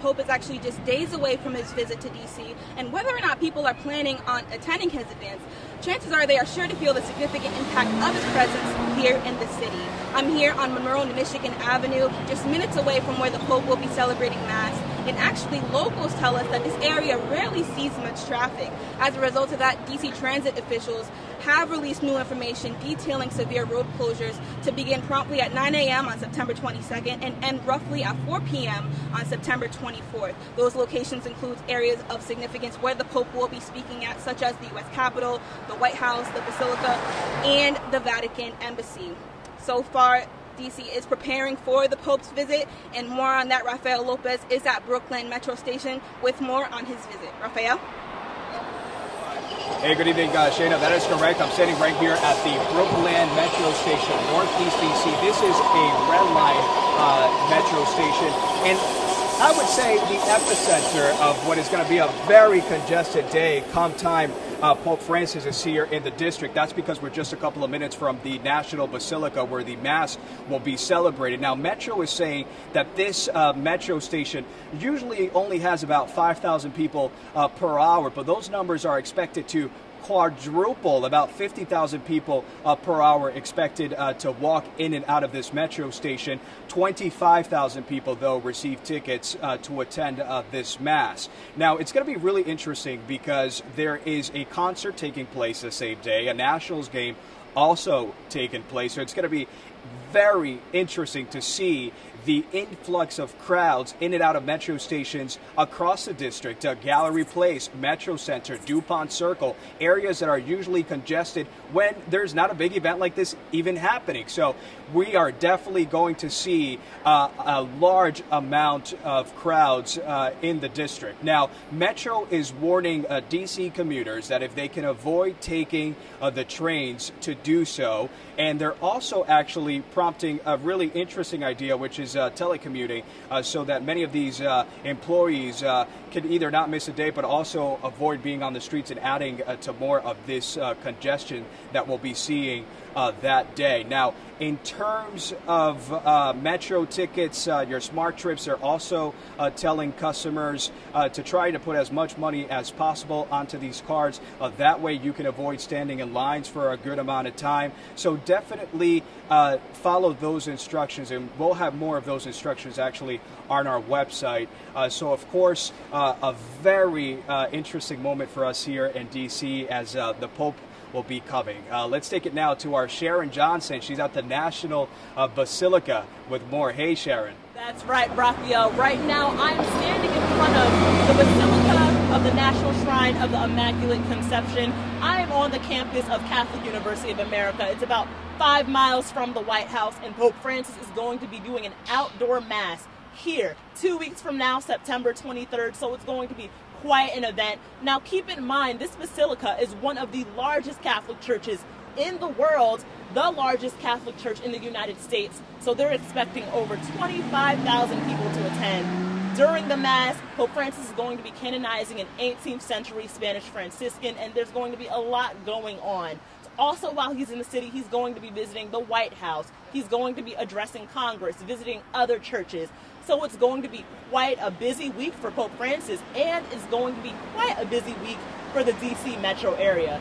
Pope is actually just days away from his visit to D.C., and whether or not people are planning on attending his events, chances are they are sure to feel the significant impact of his presence here in the city. I'm here on Monroe and Michigan Avenue, just minutes away from where the Pope will be celebrating Mass, and actually locals tell us that this area rarely sees much traffic. As a result of that, D.C. transit officials have released new information detailing severe road closures to begin promptly at 9 a.m. on September 22nd and end roughly at 4 p.m. on September 24th. Those locations include areas of significance where the Pope will be speaking at, such as the U.S. Capitol, the White House, the Basilica, and the Vatican Embassy. So far, D.C. is preparing for the Pope's visit, and more on that. Rafael Lopez is at Brooklyn Metro Station with more on his visit. Rafael? Hey, good evening, Shaynah. That is correct. I'm standing right here at the Brooklyn Metro Station, Northeast DC. This is a red line metro station, and I would say the epicenter of what is going to be a very congested day come time Pope Francis is here in the district. That's because we're just a couple of minutes from the National Basilica where the Mass will be celebrated. Now, Metro is saying that this metro station usually only has about 5,000 people per hour, but those numbers are expected to quadruple, about 50,000 people per hour expected to walk in and out of this metro station. 25,000 people, though, receive tickets to attend this Mass. Now, it's going to be really interesting because there is a concert taking place the same day, a Nationals game also taking place. So it's going to be very interesting to see the influx of crowds in and out of metro stations across the district, Gallery Place, Metro Center, DuPont Circle, areas that are usually congested when there's not a big event like this even happening. So we are definitely going to see a large amount of crowds in the district. Now, Metro is warning DC commuters that if they can avoid taking the trains to do so, and they're also actually prompting a really interesting idea, which is telecommuting, so that many of these employees can either not miss a day, but also avoid being on the streets and adding to more of this congestion that we'll be seeing that day. Now, in terms of Metro tickets, your smart trips, they're also telling customers to try to put as much money as possible onto these cards. That way you can avoid standing in lines for a good amount of time. So definitely follow those instructions, and we'll have more of those instructions actually on our website. So of course, a very interesting moment for us here in DC as the Pope will be coming. Let's take it now to our Sharon Johnson. She's at the National Basilica with more. Hey, Sharon. That's right, Rafael. Right now, I'm standing in front of the Basilica of the National Shrine of the Immaculate Conception. I am on the campus of Catholic University of America. It's about 5 miles from the White House, and Pope Francis is going to be doing an outdoor Mass here 2 weeks from now, September 23rd, so it's going to be quite an event. Now, keep in mind, this basilica is one of the largest Catholic churches in the world, the largest Catholic church in the United States, so they're expecting over 25,000 people to attend. During the Mass, Pope Francis is going to be canonizing an 18th century Spanish Franciscan, and there's going to be a lot going on. Also, while he's in the city, he's going to be visiting the White House. He's going to be addressing Congress, visiting other churches. So it's going to be quite a busy week for Pope Francis, and it's going to be quite a busy week for the DC metro area.